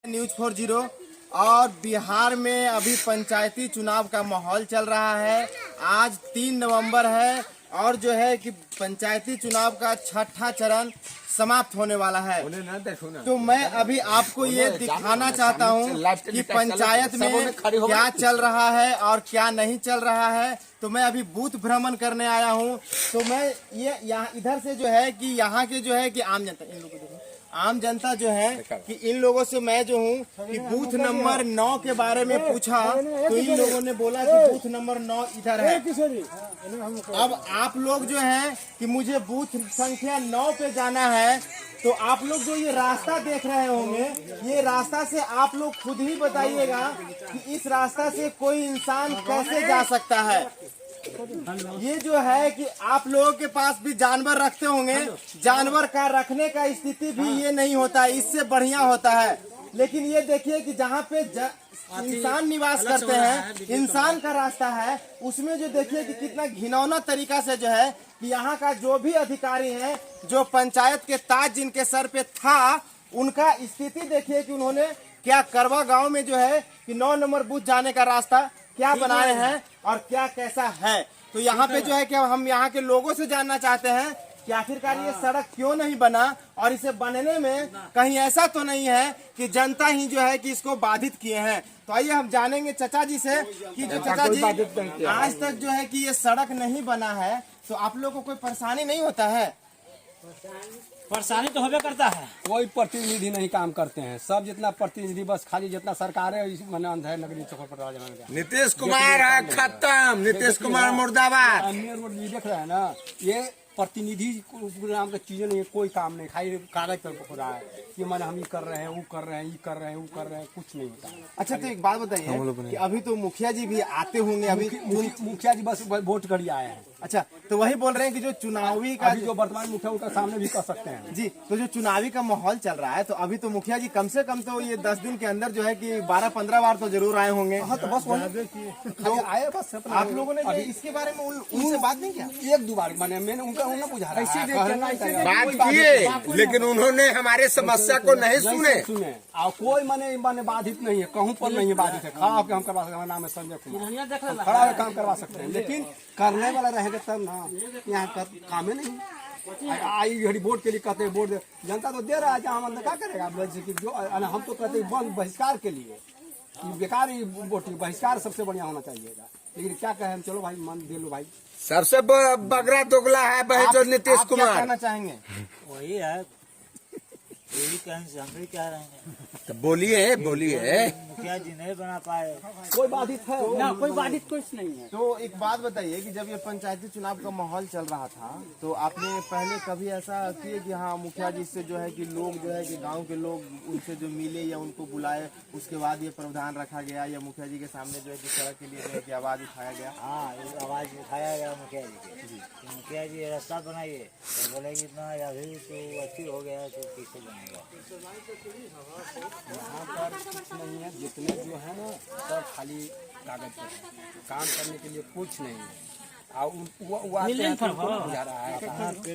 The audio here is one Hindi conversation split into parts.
न्यूज 40 और बिहार में अभी पंचायती चुनाव का माहौल चल रहा है। आज 3 नवंबर है और जो है कि पंचायती चुनाव का छठा चरण समाप्त होने वाला है। तो मैं अभी आपको ये दिखाना चाहता हूँ कि पंचायत में क्या चल रहा है और क्या नहीं चल रहा है। तो मैं अभी बूथ भ्रमण करने आया हूँ। तो मैं ये यहाँ इधर से जो है कि यहाँ के जो है कि आम जनता जो है कि इन लोगों से मैं जो हूँ कि बूथ नंबर 9 के बारे में पूछा तो इन लोगों ने बोला कि बूथ नंबर 9 इधर है। अब आप लोग जो है कि मुझे बूथ संख्या 9 पे जाना है। तो आप लोग जो ये रास्ता देख रहे होंगे, ये रास्ता से आप लोग खुद ही बताइएगा कि इस रास्ता से कोई इंसान कैसे जा सकता है। ये जो है कि आप लोगों के पास भी जानवर रखते होंगे, जानवर का रखने का स्थिति भी ये नहीं होता है, इससे बढ़िया होता है। लेकिन ये देखिए कि जहाँ पे इंसान निवास करते हैं, इंसान का रास्ता है, उसमें जो देखिए कि कितना घिनौना तरीका से जो है कि यहाँ का जो भी अधिकारी हैं, जो पंचायत के ताज जिनके सर पे था, उनका स्थिति देखिए कि उन्होंने क्या करवा गांव में जो है कि 9 नंबर बूथ जाने का रास्ता क्या बनाए हैं और क्या कैसा है। तो यहाँ पे जो है कि हम यहाँ के लोगों से जानना चाहते हैं कि आखिरकार ये सड़क क्यों नहीं बना और इसे बनने में कहीं ऐसा तो नहीं है कि जनता ही जो है कि इसको बाधित किए हैं। तो आइए हम जानेंगे चाचा जी से कि जो चाचा जी आज तक जो है कि ये सड़क नहीं बना है, तो आप लोग को कोई परेशानी नहीं होता है? परेशानी तो होबे करता है। कोई प्रतिनिधि नहीं काम करते हैं, सब जितना प्रतिनिधि बस खाली जितना सरकार है है नगरीय चौक नीतीश कुमार है खत्म, नीतीश कुमार मुर्दाबाद। देख रहे हैं ना, ये प्रतिनिधि नाम की चीजें नहीं है, कोई काम नहीं, खाली कागज पर हो रहा है कि मैंने हम ये कर रहे हैं, वो कर रहे हैं, ये कर रहे हैं, वो कर रहे हैं, कुछ नहीं होता। अच्छा, तो एक बात बताइए कि अभी तो मुखिया जी भी आते होंगे, अभी मुखिया जी बस वोट कर आए हैं। अच्छा, तो वही बोल रहे हैं कि जो चुनावी का जो वर्तमान मुखिया उनका सामने भी कर सकते हैं जी। तो जो चुनावी का माहौल चल रहा है, तो अभी तो मुखिया जी कम से कम तो ये 10 दिन के अंदर जो है कि 12-15 बार तो जरूर आए होंगे। हाँ, तो बस तो आए बस। आप लोगों ने इसके बारे में उनसे बात नहीं किया? 1-2 बार मैंने उनका बुझा बात किए, लेकिन उन्होंने हमारे समस्या को नहीं सुने। और कोई माने बाधित नहीं है, कहूँ पर नहीं है बाधित है। खड़ा होकर हम करवा सकते हैं, नाम है संजय कुमार, खड़ा होकर काम करवा सकते हैं। लेकिन करने वाला रहेगा तब ना, यहाँ काम ही नहीं। आई घड़ी वोट के लिए कहते हैं, वोट जनता तो दे रहा है, हम क्या करेगा? जो हम तो कहते हैं बंद बहिष्कार के लिए, बेकार ही वोट बहिष्कार सबसे बढ़िया होना चाहिए। लेकिन क्या कहें, चलो भाई मन दे लो भाई। सबसे बगरा दोगला है जो नीतीश कुमार। क्या कहना चाहेंगे? वही है, यही हम कह रहे हैं। तो बोलिए मुखिया जी नहीं बना पाए, कोई बाधित है ना, कोई बाधित कुछ नहीं है। तो एक बात बताइए कि जब ये पंचायती चुनाव का माहौल चल रहा था, तो आपने पहले कभी ऐसा किए कि हाँ मुखिया जी से जो है कि लोग जो है कि गांव के लोग उनसे जो मिले या उनको बुलाए, उसके बाद ये प्रावधान रखा गया या मुखिया जी के सामने जो है कि सड़क के लिए जो है कि आवाज उठाया गया? हाँ, आवाज उठाया गया मुखिया जी की। मुखिया जी रास्ता बनाइए, तो बोले कि इतना अभी तो अच्छी हो गया, तो कैसे बनेगा? यहाँ पर कुछ नहीं है, जितने जो है ना सब खाली कागज पर काम करने के लिए कुछ नहीं है। और वो आते हैं तो बुझा रहा है,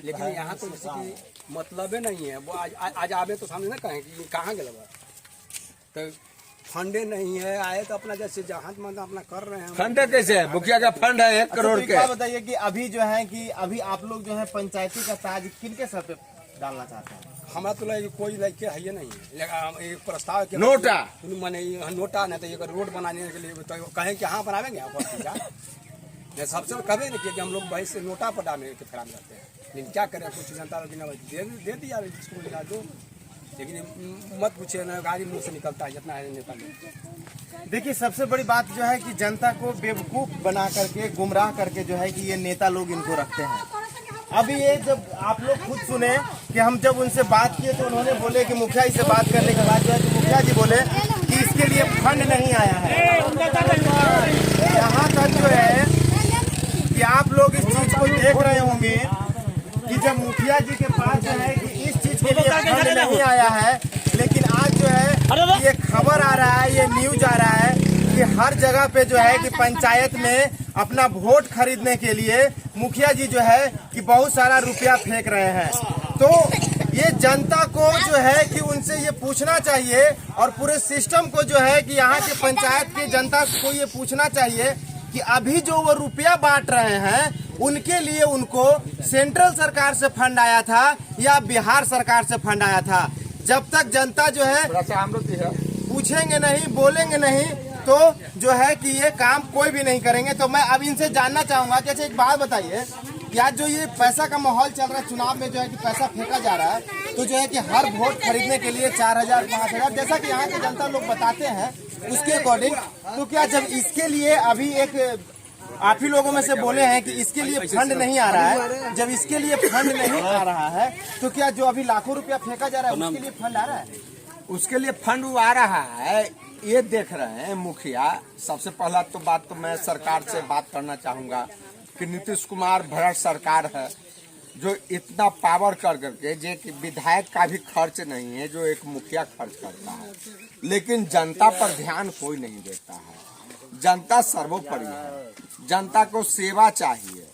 लेकिन यहाँ तो जैसे कि मतलब ही नहीं है। वो आज आवे तो सामने ना कहें कि कहाँ गए, तो फंडे नहीं है, आए तो अपना जैसे जहाँ मतलब अपना कर रहे हैं। फंड कैसे है? मुखिया का फंड है 1 करोड़ के। बताइए कि अभी जो है कि अभी आप लोग जो है पंचायती का ताज किनके सर पे डालना चाहते हैं? हमारा तो लगे कोई लड़के है ये नहीं है। एक प्रस्ताव के नोटा मैंने नोटा नहीं तो ये रोड बनाने के लिए तो कहें कि यहाँ बनावेंगे, यहाँ पर सबसे कभी नहीं किया कि हम लोग भाई से नोटा पर डालने के फैराम करते हैं। लेकिन क्या करें, कुछ जनता दे दिया जिसको दो, लेकिन मत पूछे ना, गाड़ी मुंह से निकलता है जितना है नेता में। देखिए, सबसे बड़ी बात जो है कि जनता को बेवकूफ बना करके, गुमराह करके जो है कि ये नेता लोग इनको रखते हैं। अभी ये जब आप लोग खुद सुने कि हम जब उनसे बात किए तो उन्होंने बोले कि मुखिया जी से बात करने के बाद जो है कि मुखिया जी बोले कि इसके लिए फंड नहीं आया है। यहाँ तक जो है कि आप लोग इस चीज को देख रहे होंगे कि जब मुखिया जी के पास जो है कि इस चीज के लिए फंड नहीं आया है, लेकिन आज जो है ये खबर आ रहा है, ये न्यूज आ रहा है कि हर जगह पे जो है कि पंचायत में अपना वोट खरीदने के लिए मुखिया जी जो है कि बहुत सारा रुपया फेंक रहे हैं। तो ये जनता को जो है कि उनसे ये पूछना चाहिए और पूरे सिस्टम को जो है कि यहाँ के पंचायत की जनता को ये पूछना चाहिए कि अभी जो वो रुपया बांट रहे हैं उनके लिए उनको सेंट्रल सरकार से फंड आया था या बिहार सरकार से फंड आया था। जब तक जनता जो है पूछेंगे नहीं, बोलेंगे नहीं, तो जो है कि ये काम कोई भी नहीं करेंगे। तो मैं अब इनसे जानना चाहूंगा कि अच्छा एक बात बताइए कि आज जो ये पैसा का माहौल चल रहा है, चुनाव में जो है कि पैसा फेंका जा रहा है, तो जो है कि हर वोट खरीदने के लिए 4000 5000 जैसा कि यहाँ की जनता लोग बताते हैं उसके अकॉर्डिंग, तो क्या जब इसके लिए अभी एक आप ही लोगों में से बोले हैं कि इसके लिए फंड नहीं आ रहा है, जब इसके लिए फंड नहीं आ रहा है तो क्या जो अभी लाखों रुपया फेंका जा रहा है उसके लिए फंड आ रहा है? उसके लिए फंड आ रहा है, ये देख रहे हैं मुखिया। सबसे पहला तो बात तो मैं सरकार से बात करना चाहूंगा कि नीतीश कुमार भ्रष्ट सरकार है जो इतना पावर कर करके जो कि विधायक का भी खर्च नहीं है जो एक मुखिया खर्च करता है, लेकिन जनता पर ध्यान कोई नहीं देता है। जनता सर्वोपरि है, जनता को सेवा चाहिए,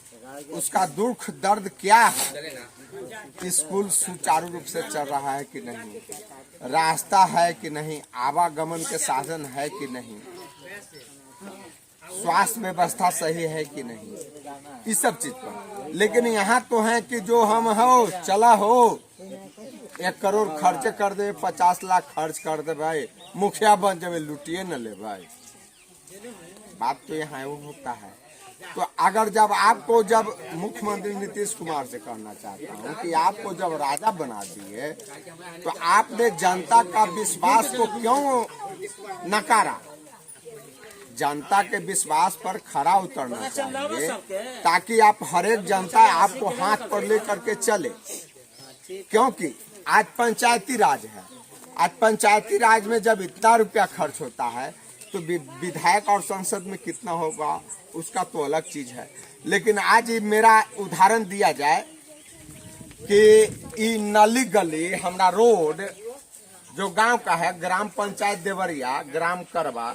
उसका दुख दर्द क्या है, स्कूल सुचारू रूप से चल रहा है कि नहीं, रास्ता है कि नहीं, आवागमन के साधन है कि नहीं, स्वास्थ्य व्यवस्था सही है कि नहीं, इस सब चीज पर। लेकिन यहाँ तो है कि जो हम हो चला हो 1 करोड़ खर्च कर दे, 50 लाख खर्च कर दे भाई, मुखिया बन जाए, लुटिए न ले भाई। बात तो यहाँ वो होता है। तो अगर जब आपको जब मुख्यमंत्री नीतीश कुमार से कहना चाहता हूँ कि आपको जब राजा बना दिए तो आपने जनता का विश्वास को क्यों नकारा? जनता के विश्वास पर खरा उतरना चाहिए ताकि आप हरेक जनता आपको हाथ पर लेकर के चले, क्योंकि आज पंचायती राज है। आज पंचायती राज में जब इतना रुपया खर्च होता है तो विधायक और संसद में कितना होगा उसका तो अलग चीज है। लेकिन आज मेरा उदाहरण दिया जाए कि नली गली हमारा रोड जो गांव का है, ग्राम पंचायत देवरिया, ग्राम करवा,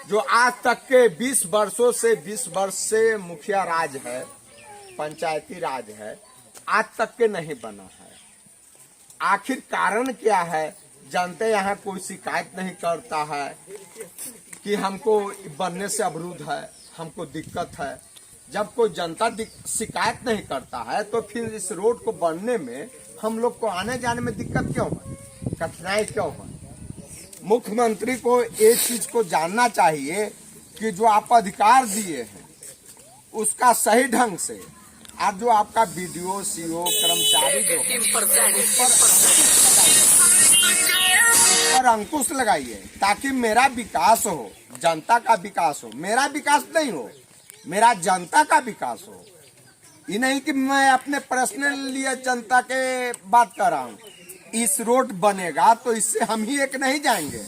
जो आज तक के 20 वर्ष से मुखिया राज है, पंचायती राज है, आज तक के नहीं बना है। आखिर कारण क्या है? जनता यहाँ कोई शिकायत नहीं करता है कि हमको बनने से अवरुद्ध है, हमको दिक्कत है। जब कोई जनता शिकायत नहीं करता है तो फिर इस रोड को बनने में हम लोग को आने जाने में दिक्कत क्यों है, कठिनाई क्यों है? मुख्यमंत्री को एक चीज को जानना चाहिए कि जो आप अधिकार दिए हैं उसका सही ढंग से आज जो आपका बीडीओ, सीओ, कर्मचारी जो पर अंकुश लगाइए ताकि मेरा विकास हो, जनता का विकास हो। मेरा विकास नहीं हो, मेरा जनता का विकास हो। ये नहीं कि मैं अपने पर्सनल लिए जनता के बात कर रहा हूँ। इस रोड बनेगा तो इससे हम ही एक नहीं जाएंगे,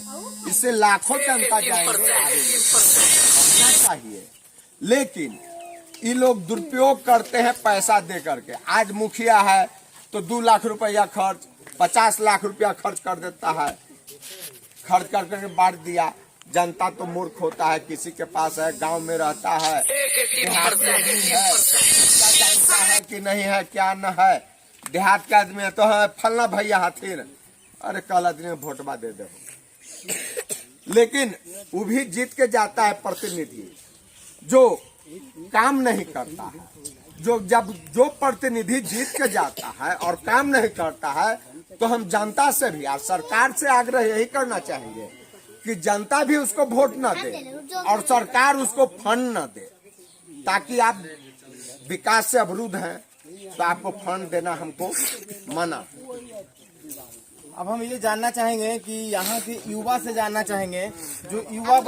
इससे लाखों जनता जाएंगे। चाहिए, लेकिन ये लोग दुरुपयोग करते हैं पैसा दे करके। आज मुखिया है तो 2 लाख रुपया खर्च, 50 लाख रुपया खर्च कर देता है, खर्च करके बांट दिया। जनता तो मूर्ख होता है, किसी के पास है, गांव में रहता है, देहात में भी है, क्या जानता है कि नहीं है, क्या न है। देहात के आदमी है तो है फलना भैया हाथीर, अरे कल आदमी वोटवा दे दो। लेकिन वो भी जीत के जाता है प्रतिनिधि जो काम नहीं करता है। जो प्रतिनिधि जीत के जाता है और काम नहीं करता है तो हम जनता से भी और सरकार से आग्रह यही करना चाहिए कि जनता भी उसको वोट न दे और सरकार उसको फंड न दे, ताकि आप विकास से अवरुद्ध हैं तो आपको फंड देना हमको मना। अब हम ये जानना चाहेंगे कि यहाँ के युवा से जानना चाहेंगे, जो युवा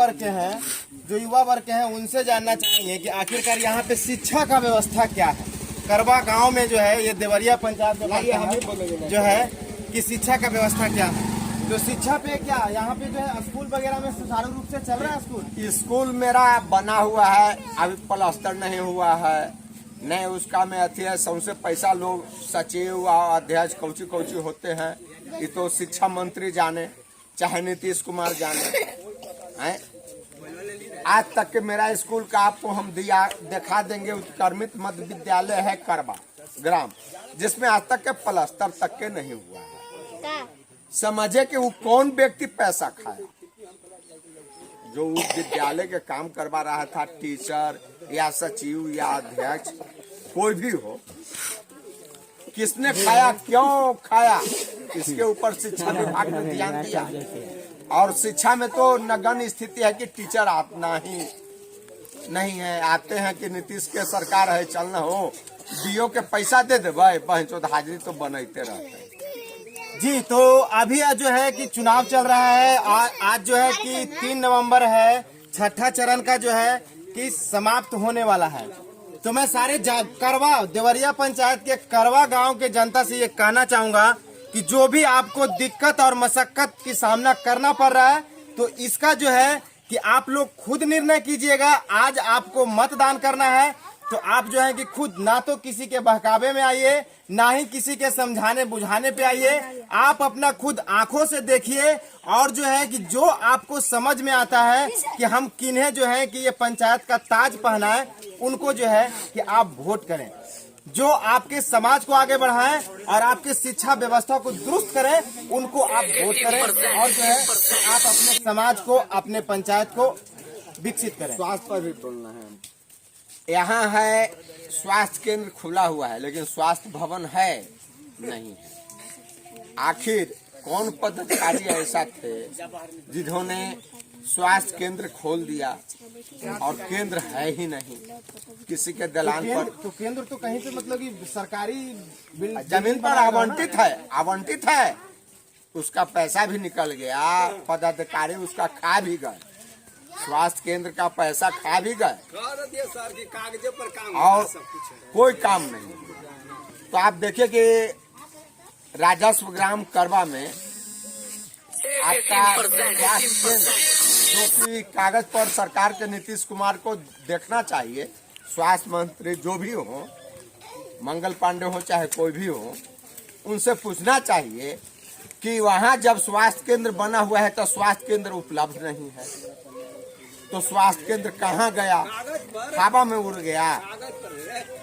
वर्ग हैं उनसे जानना चाहेंगे कि आखिरकार यहाँ पे शिक्षा का व्यवस्था क्या है। करवा गांव में जो है, ये देवरिया पंचायत में जो है कि शिक्षा का व्यवस्था क्या है। तो शिक्षा पे क्या यहाँ पे जो है स्कूल वगैरह में सुचारू रूप से चल रहा है? स्कूल मेरा बना हुआ है, अभी प्लास्टर नहीं हुआ है, नहीं उसका में अथी है। सबसे पैसा लोग सचिव और अध्यक्ष कौची होते हैं, ये तो शिक्षा मंत्री जाने चाहे नीतीश कुमार जाने हैं। आज तक के मेरा स्कूल का आपको हम दिखा देंगे। उत्क्रमित मध्य विद्यालय है करवा, ग्राम, जिसमें आज तक के प्लास्टर तक के नहीं हुआ है। समझे कि वो कौन व्यक्ति पैसा खाया, जो उस विद्यालय के काम करवा रहा था, टीचर या सचिव या अध्यक्ष कोई भी हो, किसने खाया, क्यों खाया, इसके ऊपर शिक्षा विभाग ने ध्यान दिया। और शिक्षा में तो नगण्य स्थिति है कि टीचर आतना ही नहीं है, आते हैं कि नीतीश के सरकार है चलना हो, डीओ के पैसा दे दे भाई, बहनचोद हाजिरी तो बनते रहते हैं। जी, तो अभी जो है कि चुनाव चल रहा है, आज जो है कि 3 नवंबर है, छठा चरण का जो है कि समाप्त होने वाला है। तो मैं सारे करवा देवरिया पंचायत के करवा गांव के जनता से ये कहना चाहूंगा कि जो भी आपको दिक्कत और मशक्कत की सामना करना पड़ रहा है, तो इसका जो है कि आप लोग खुद निर्णय कीजिएगा। आज आपको मतदान करना है, तो आप जो है कि खुद ना तो किसी के बहकावे में आइए, ना ही किसी के समझाने बुझाने पे आइए। आप अपना खुद आंखों से देखिए और जो है कि जो आपको समझ में आता है कि हम किन्हें जो है कि ये पंचायत का ताज पहनाएं, उनको जो है कि आप वोट करें, जो आपके समाज को आगे बढ़ाएं और आपके शिक्षा व्यवस्था को दुरुस्त करें, उनको आप वोट करें और जो है आप अपने समाज को, अपने पंचायत को विकसित करें। स्वास्थ्य पर भी बोलना है। यहाँ है स्वास्थ्य केंद्र खुला हुआ है, लेकिन स्वास्थ्य भवन है नहीं है। आखिर कौन पदाधिकारी ऐसा थे जिन्होंने स्वास्थ्य केंद्र खोल दिया और केंद्र है ही नहीं किसी के दलान पर। तो केंद्र तो कहीं पे मतलब कि सरकारी जमीन पर आवंटित है, उसका पैसा भी निकल गया, पदाधिकारी उसका खा भी गए, स्वास्थ्य केंद्र का पैसा खा भी गए और कोई काम नहीं। तो आप देखिए कि राजस्व ग्राम करवा में आपका स्वास्थ्य केंद्र, जो कि कागज पर सरकार के नीतीश कुमार को देखना चाहिए, स्वास्थ्य मंत्री जो भी हो, मंगल पांडे हो चाहे कोई भी हो, उनसे पूछना चाहिए कि वहां जब स्वास्थ्य केंद्र बना हुआ है तो स्वास्थ्य केंद्र उपलब्ध नहीं है, तो स्वास्थ्य केंद्र कहाँ गया, हवा में उड़ गया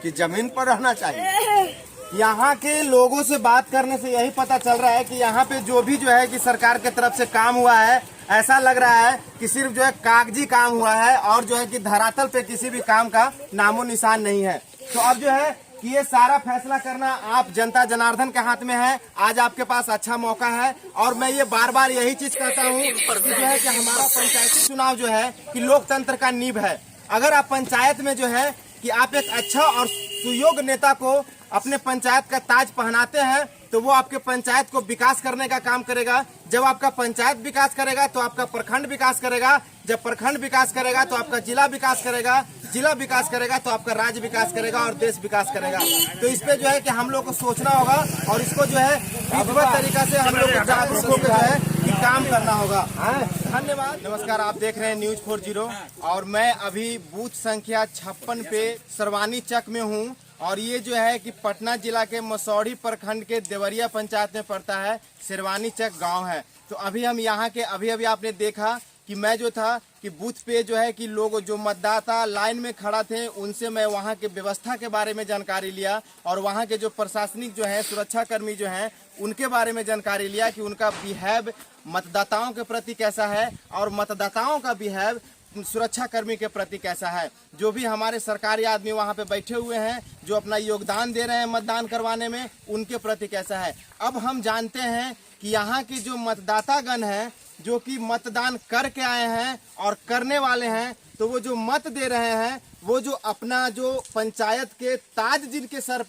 कि जमीन पर रहना चाहिए। यहाँ के लोगों से बात करने से यही पता चल रहा है कि यहाँ पे जो भी जो है कि सरकार के तरफ से काम हुआ है, ऐसा लग रहा है कि सिर्फ जो है कागजी काम हुआ है और जो है कि धरातल पे किसी भी काम का नामो निशान नहीं है। तो अब जो है कि ये सारा फैसला करना आप जनता जनार्दन के हाथ में है। आज आपके पास अच्छा मौका है और मैं ये बार बार यही चीज कहता हूँ कि जो है कि हमारा पंचायती चुनाव जो है कि लोकतंत्र का नींव है। अगर आप पंचायत में जो है कि आप एक अच्छा और सुयोग्य नेता को अपने पंचायत का ताज पहनाते हैं, तो वो आपके पंचायत को विकास करने का काम करेगा। जब आपका पंचायत विकास करेगा तो आपका प्रखंड विकास करेगा, जब प्रखंड विकास करेगा तो आपका जिला विकास करेगा, जिला विकास करेगा तो आपका राज्य विकास करेगा और देश विकास करेगा। तो इस पे जो है कि हम लोग को सोचना होगा और इसको जो है विधिवत तरीका से हम लोग को जागरूक होकर जो है कि काम करना होगा। धन्यवाद। नमस्कार, आप देख रहे हैं न्यूज 40 और मैं अभी बूथ संख्या 56 पे सरवानी चक में हूँ और ये जो है कि पटना जिला के मसौढ़ी प्रखंड के देवरिया पंचायत में पड़ता है, शेरवानी चक गांव है। तो अभी हम यहाँ के अभी आपने देखा कि मैं जो था कि बूथ पे जो है कि लोग जो मतदाता लाइन में खड़ा थे, उनसे मैं वहाँ के व्यवस्था के बारे में जानकारी लिया और वहाँ के जो प्रशासनिक जो है, सुरक्षा कर्मी जो हैं, उनके बारे में जानकारी लिया कि उनका बिहेव मतदाताओं के प्रति कैसा है और मतदाताओं का बिहेव सुरक्षा कर्मी के प्रति कैसा है। जो भी हमारे सरकारी आदमी वहाँ पे बैठे हुए हैं, जो अपना योगदान दे रहे हैं मतदान करवाने में, उनके प्रति कैसा है। अब हम जानते हैं कि यहाँ की जो मतदातागण हैं, जो कि मतदान करके आए हैं और करने वाले हैं, तो वो जो मत दे रहे हैं, वो जो अपना जो पंचायत के ताज जिनके सर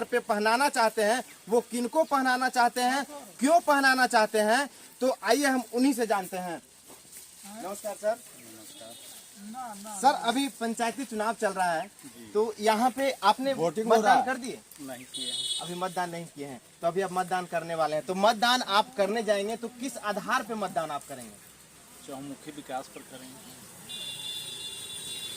पे पहनाना चाहते हैं, वो किनको पहनाना चाहते हैं, क्यों पहनाना चाहते हैं, तो आइए हम उन्हीं से जानते हैं। नमस्कार सर। सर, अभी पंचायती चुनाव चल रहा है, तो यहाँ पे आपने मतदान कर दिए? नहीं किए, अभी मतदान नहीं किए हैं, तो अभी आप मतदान करने वाले हैं। तो मतदान आप करने जाएंगे तो किस आधार पे मतदान आप करेंगे? चौमुखी विकास पर करेंगे।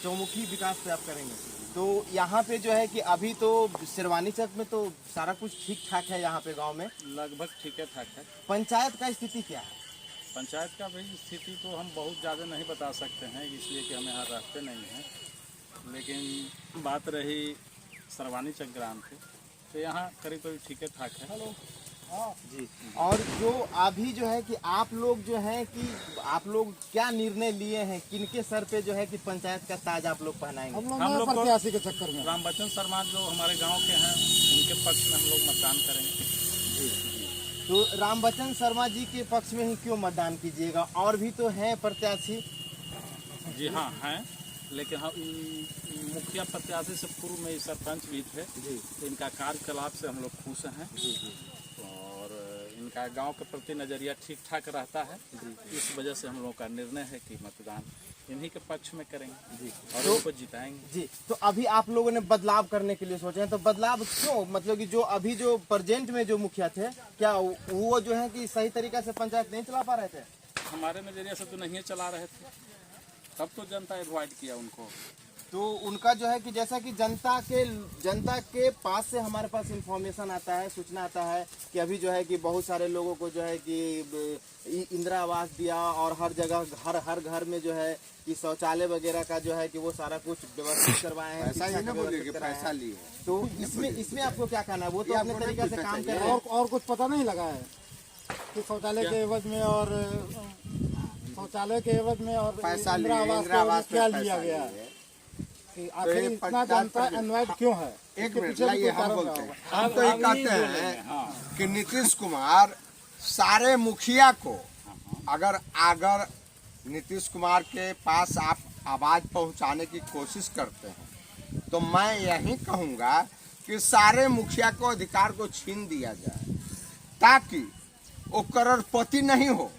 चौमुखी विकास पे आप करेंगे। तो यहाँ पे जो है कि अभी तो शेरवानी चक में तो सारा कुछ ठीक ठाक है, यहाँ पे गाँव में लगभग ठीक ठाक है। पंचायत का स्थिति क्या है? पंचायत का भाई स्थिति तो हम बहुत ज़्यादा नहीं बता सकते हैं, इसलिए कि हम यहाँ रहते नहीं हैं। लेकिन बात रही सरवानी चक ग्राम थे, तो यहाँ करीब करीब ठीक ठाक है। जी। और जो अभी जो है कि आप लोग जो है कि आप लोग क्या निर्णय लिए हैं, किनके सर पे जो है कि पंचायत का ताज आप लोग पहनाएंगे? हम लोग प्रत्याशी के चक्कर में रामबचन शर्मा जो हमारे गांव के हैं, उनके पक्ष में हम लोग मतदान करेंगे। तो रामबचन शर्मा जी के पक्ष में ही क्यों मतदान कीजिएगा? और भी तो हैं प्रत्याशी। जी हाँ हैं, लेकिन हम मुखिया प्रत्याशी से पूर्व में सरपंच भी थे जी, तो इनका कार्यकलाप से हम लोग खुश हैं जी जी, और इनका गांव के प्रति नज़रिया ठीक ठाक रहता है, इस वजह से हम लोगों का निर्णय है कि मतदान इन्हीं के पक्ष में करेंगे जी, और तो, उनको जिताएंगे जी। तो अभी आप लोगों ने बदलाव करने के लिए सोचे हैं, तो बदलाव क्यों? मतलब कि जो अभी जो प्रेजेंट में जो मुखिया थे, क्या वो जो है कि सही तरीका से पंचायत नहीं चला पा रहे थे? हमारे नज़रिए से तो नहीं चला रहे थे, तब तो जनता एवॉइड किया उनको। तो उनका जो है कि जैसा कि जनता के पास से हमारे पास इंफॉर्मेशन आता है, सूचना आता है कि अभी जो है कि बहुत सारे लोगों को जो है कि इंदिरा आवास दिया, और हर जगह हर घर में जो है कि शौचालय वगैरह का जो है कि वो सारा कुछ व्यवस्थित करवाए हैं। पैसा ही ना बोलिए कि पैसा लिए। तो इसमें आपको क्या कहना है? वो तो अपने तरीके से काम कर रहे हैं, और कुछ पता नहीं लगा है कि शौचालय के एवज में और पैसा इंदिरा आवास क्या लिया गया है, कि आखिर इतना जनता अनवाइड क्यों है? एक मिनट लाइए, हम बोलते हैं, हम तो ये कहते हैं कि नीतीश कुमार सारे मुखिया को, अगर नीतीश कुमार के पास आप आवाज पहुंचाने की कोशिश करते हैं, तो मैं यही कहूंगा कि सारे मुखिया को अधिकार को छीन दिया जाए, ताकि वो करोड़पति नहीं हो।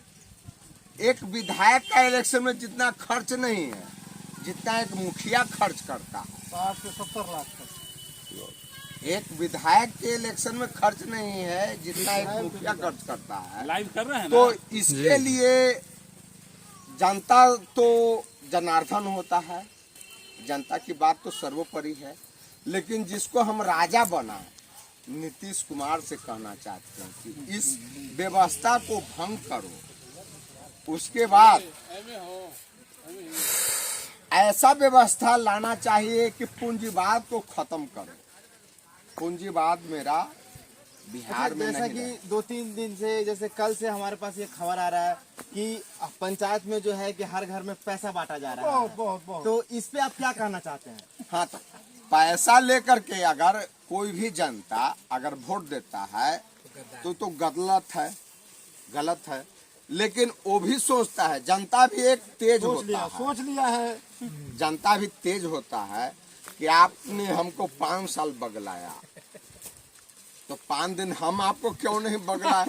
एक विधायक का इलेक्शन में जितना खर्च नहीं है जितना एक मुखिया खर्च करता है। 60 से 70 लाख तक एक विधायक के इलेक्शन में खर्च नहीं है जितना एक मुखिया खर्च करता है। लाइव कर रहे हैं तो इसके लिए जनता तो जनार्दन होता है, जनता की बात तो सर्वोपरि है, लेकिन जिसको हम राजा बना नीतीश कुमार से कहना चाहते हैं कि इस व्यवस्था को भंग करो, उसके बाद ऐसा व्यवस्था लाना चाहिए कि पूंजीवाद को खत्म करो। पूंजीवाद मेरा बिहार में जैसा कि 2-3 दिन से, जैसे कल से हमारे पास ये खबर आ रहा है कि पंचायत में जो है कि हर घर में पैसा बांटा जा रहा है, बहुत। तो इस पे आप क्या कहना चाहते हैं? हाँ, तो पैसा लेकर के अगर कोई भी जनता अगर वोट देता है तो गलत है, लेकिन वो भी सोचता है, जनता भी एक तेज सोच लिया है, जनता भी तेज होता है कि आपने हमको 5 साल बगलाया, तो 5 दिन हम आपको क्यों नहीं बगलाए?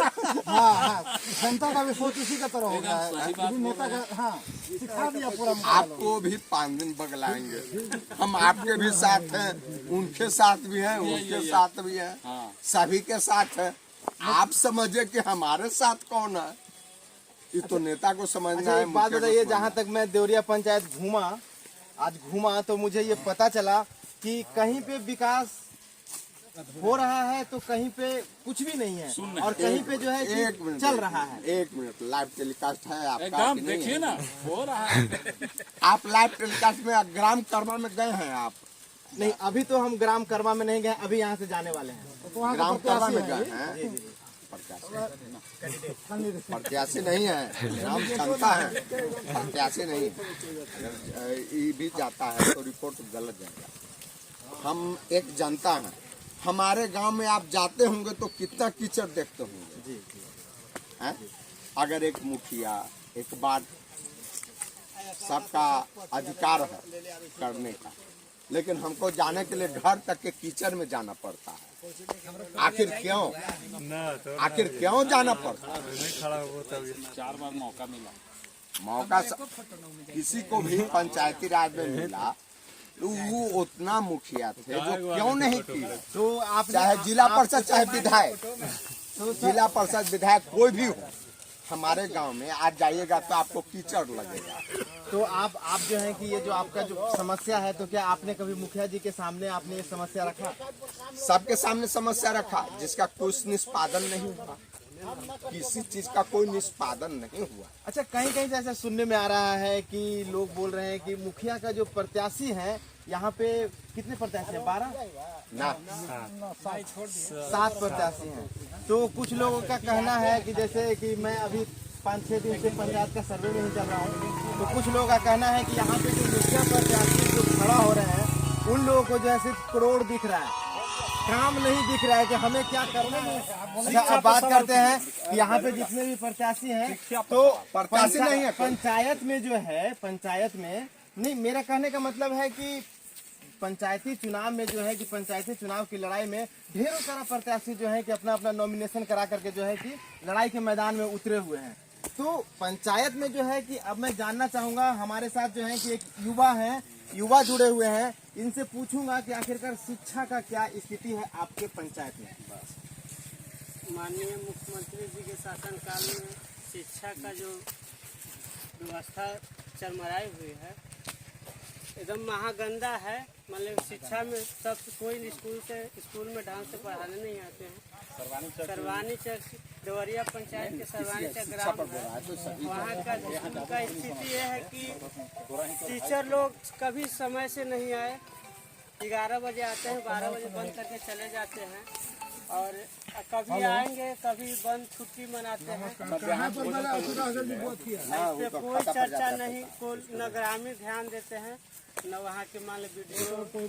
हाँ, जनता का भी सोच इसी का तरह हो गया है, नेता का हाँ सिखा दिया पूरा। आपको भी 5 दिन बगलाएंगे, हम आपके भी साथ हैं, उनके साथ भी हैं, उनके साथ भी हैं, सभी के साथ हैं। आप समझे कि हमारे साथ कौन है? ये तो नेता को समझना है। एक बात बताइए, जहाँ तक मैं देवरिया पंचायत घूमा तो मुझे ये पता चला कि कहीं पे विकास हो रहा है तो कहीं पे कुछ भी नहीं है, और कहीं पे जो है कि चल रहा है। 1 मिनट, लाइव टेलीकास्ट है आपका, देखिए ना, हो रहा है। आप लाइव टेलीकास्ट में ग्राम कर्मा में गए हैं? आप नहीं, अभी तो हम ग्राम कर्मा में नहीं गए, अभी यहाँ से जाने वाले हैं। तो ग्राम कर्मा में गए हैं? प्रत्याशी नहीं है, ग्राम जनता है, प्रत्याशी नहीं है। अगर ये भी जाता है तो रिपोर्ट गलत जाएगा। हम एक जनता है, हमारे गांव में आप जाते होंगे तो कितना कीचड़ देखते होंगे हैं? अगर एक मुखिया, एक बात सबका अधिकार है करने का, लेकिन हमको जाने के लिए घर तक के कीचड़ में जाना पड़ता है। आखिर क्यों जाना पड़ता है? 4 बार मौका मिला, मौका किसी को भी पंचायती राज में मिला तो वो उतना मुखिया थे जो क्यों नहीं किए? तो आप चाहे जिला परिषद चाहे विधायक, जिला परिषद विधायक कोई भी हो, हमारे गांव में आज जाइएगा तो आपको कीचड़ लगेगा। तो आप जो है कि ये जो आपका जो समस्या है, तो क्या आपने कभी मुखिया जी के सामने आपने ये समस्या रखा? सबके सामने समस्या रखा, जिसका कुछ निष्पादन नहीं हुआ, किसी चीज का कोई निष्पादन नहीं हुआ। अच्छा, कहीं कहीं ऐसा सुनने में आ रहा है कि लोग बोल रहे हैं कि मुखिया का जो प्रत्याशी है यहाँ पे कितने प्रत्याशी हैं? 12 ना 7 प्रत्याशी हैं। तो कुछ लोगों का कहना है कि जैसे कि मैं अभी 5-6 दिन से पंचायत का सर्वे में ही चल रहा हूँ, तो कुछ लोगों का कहना है कि यहाँ पे जो मुखिया प्रत्याशी जो खड़ा हो रहे हैं उन लोगों को जो है सिर्फ करोड़ दिख रहा है, काम नहीं दिख रहा है कि हमें क्या करना है। अच्छा, अब बात करते हैं कि यहाँ पे जितने भी प्रत्याशी हैं तो प्रत्याशी नहीं है, पंचायत में जो है, पंचायत में नहीं, मेरा कहने का मतलब है कि पंचायती चुनाव में जो है कि पंचायती चुनाव की लड़ाई में ढेरों सारा प्रत्याशी जो है कि अपना अपना नॉमिनेशन करा करके जो है कि लड़ाई के मैदान में उतरे हुए हैं। तो पंचायत में जो है कि अब मैं जानना चाहूंगा, हमारे साथ जो है कि एक युवा है, युवा जुड़े हुए हैं, इनसे पूछूंगा कि आखिरकार शिक्षा का क्या स्थिति है आपके पंचायत में। माननीय मुख्यमंत्री जी के शासनकाल में शिक्षा का जो व्यवस्था चरमराई हुई है एकदम महागंदा है। मतलब शिक्षा में सब कोई स्कूल में ढंग से पढ़ाने नहीं आते हैं। सरवानी चक देवरिया पंचायत के सरवानी चक ग्राम है, वहाँ का स्थिति ये है कि टीचर लोग कभी समय से नहीं आए, 11 बजे आते हैं, 12 बजे बंद करके चले जाते हैं और कभी आएंगे कभी बंद छुट्टी मनाते हैं। इस पे कोई चर्चा नहीं, न ग्रामीण ध्यान देते हैं न वहाँ के मान लो वीडियो कोई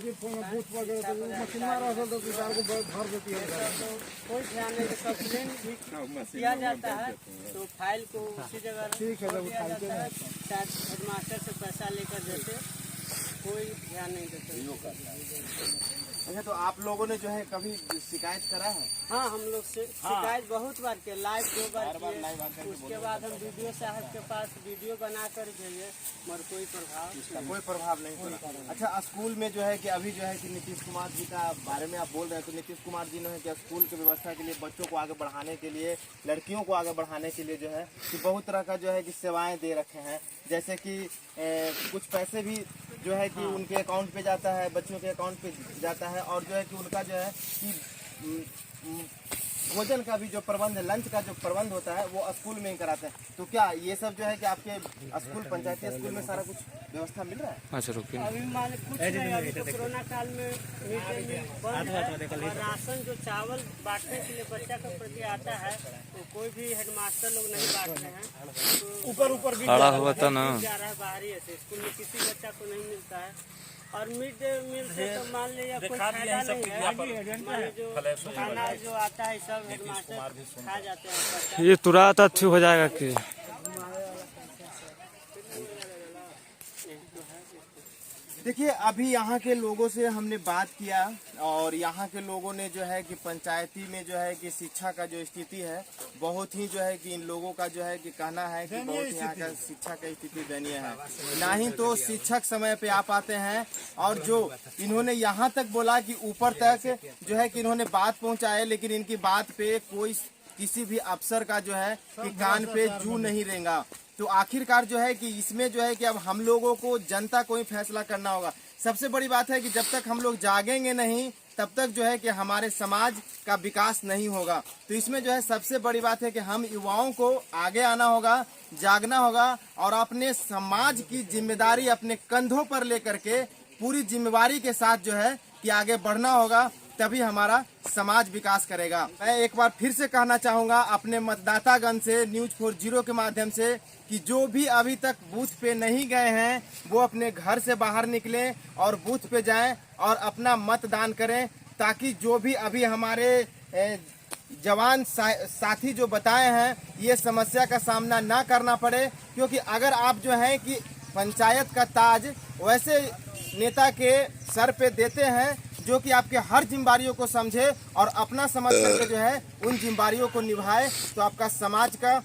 ध्यान नहीं, कंप्लेन भी किया जाता है तो फाइल को उसी जगह दिया जाता है, शायद हेडमास्टर से पैसा लेकर देते, कोई ध्यान नहीं देते। अच्छा, तो आप लोगों ने जो है कभी शिकायत करा है? हाँ, हम लोग से शिकायत बहुत बार किए, लाइव 2 बार किए, उसके बाद हम वीडियो साहब के पास वीडियो बना कर भेजे, मगर कोई प्रभाव नहीं पड़ा। अच्छा, स्कूल में जो है कि अभी जो है कि नीतीश कुमार जी का बारे में आप बोल रहे हैं, तो नीतीश कुमार जी ने कि स्कूल की व्यवस्था के लिए, बच्चों को आगे बढ़ाने के लिए, लड़कियों को आगे बढ़ाने के लिए जो है कि बहुत तरह का जो है कि सेवाएं दे रखे हैं, जैसे कि कुछ पैसे भी जो है कि उनके अकाउंट पे जाता है, बच्चों के अकाउंट पे जाता है, और जो है कि उनका जो है कि भोजन का भी जो प्रबंध है, लंच का जो प्रबंध होता है वो स्कूल में ही कराते हैं। तो क्या ये सब जो है कि आपके स्कूल, पंचायती स्कूल में सारा कुछ व्यवस्था मिल रहा है? अभी मान कुछ नहीं, अभी तो कोरोना काल में मिड डे मील बंद है और राशन जो चावल बांटने के लिए बच्चा के प्रति आता है तो कोई भी हेडमास्टर लोग नहीं बांट रहे हैं, ऊपर भी खड़ा हुआ था ना, जा रहा है बाहरी ऐसे, स्कूल में किसी बच्चा को नहीं मिलता है। और मिड डे मील से तो मान लीजिए कोई फायदा नहीं है, मान जो खाना जो आता है सब हेडमास्टर खा जाते हैं। ये तुरंत अच्छी हो जाएगा कि देखिए, अभी यहाँ के लोगों से हमने बात किया और यहाँ के लोगों ने जो है कि पंचायती में जो है कि शिक्षा का जो स्थिति है बहुत ही जो है कि इन लोगों का जो है कि कहना है कि बहुत ही यहाँ का शिक्षा का स्थिति दयनीय है। ना ही तो शिक्षक समय पे आ पाते हैं, और जो इन्होंने यहाँ तक बोला कि ऊपर तक जो है कि इन्होंने बात पहुँचाए, लेकिन इनकी बात पे कोई किसी भी अफसर का जो है कि कान पे जू नहीं रहेगा। तो आखिरकार जो है कि इसमें जो है कि अब हम लोगों को, जनता को ही फैसला करना होगा। सबसे बड़ी बात है कि जब तक हम लोग जागेंगे नहीं तब तक जो है कि हमारे समाज का विकास नहीं होगा। तो इसमें जो है सबसे बड़ी बात है कि हम युवाओं को आगे आना होगा, जागना होगा और अपने समाज की जिम्मेदारी अपने कंधों पर लेकर के पूरी जिम्मेवारी के साथ जो है कि आगे बढ़ना होगा, तभी हमारा समाज विकास करेगा। मैं एक बार फिर से कहना चाहूँगा अपने मतदातागण से, न्यूज़ 40 के माध्यम से, कि जो भी अभी तक बूथ पे नहीं गए हैं वो अपने घर से बाहर निकलें और बूथ पे जाएं और अपना मतदान करें, ताकि जो भी अभी हमारे जवान साथी जो बताए हैं ये समस्या का सामना ना करना पड़े। क्योंकि अगर आप जो है कि पंचायत का ताज वैसे नेता के सर पे देते हैं जो कि आपके हर जिम्मेदारियों को समझे और अपना समझ करके जो है उन जिम्मेदारियों को निभाए, तो आपका समाज का,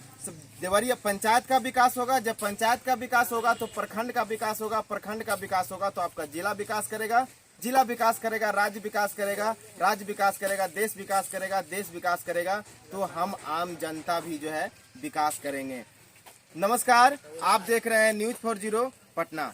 देवरिया पंचायत का विकास होगा। जब पंचायत का विकास होगा तो प्रखंड का विकास होगा, प्रखंड का विकास होगा तो आपका जिला विकास करेगा, जिला विकास करेगा, राज्य विकास करेगा, राज्य विकास करेगा, देश विकास करेगा, देश विकास करेगा, तो हम आम जनता भी जो है विकास करेंगे। नमस्कार, आप देख रहे हैं न्यूज़ 40 पटना।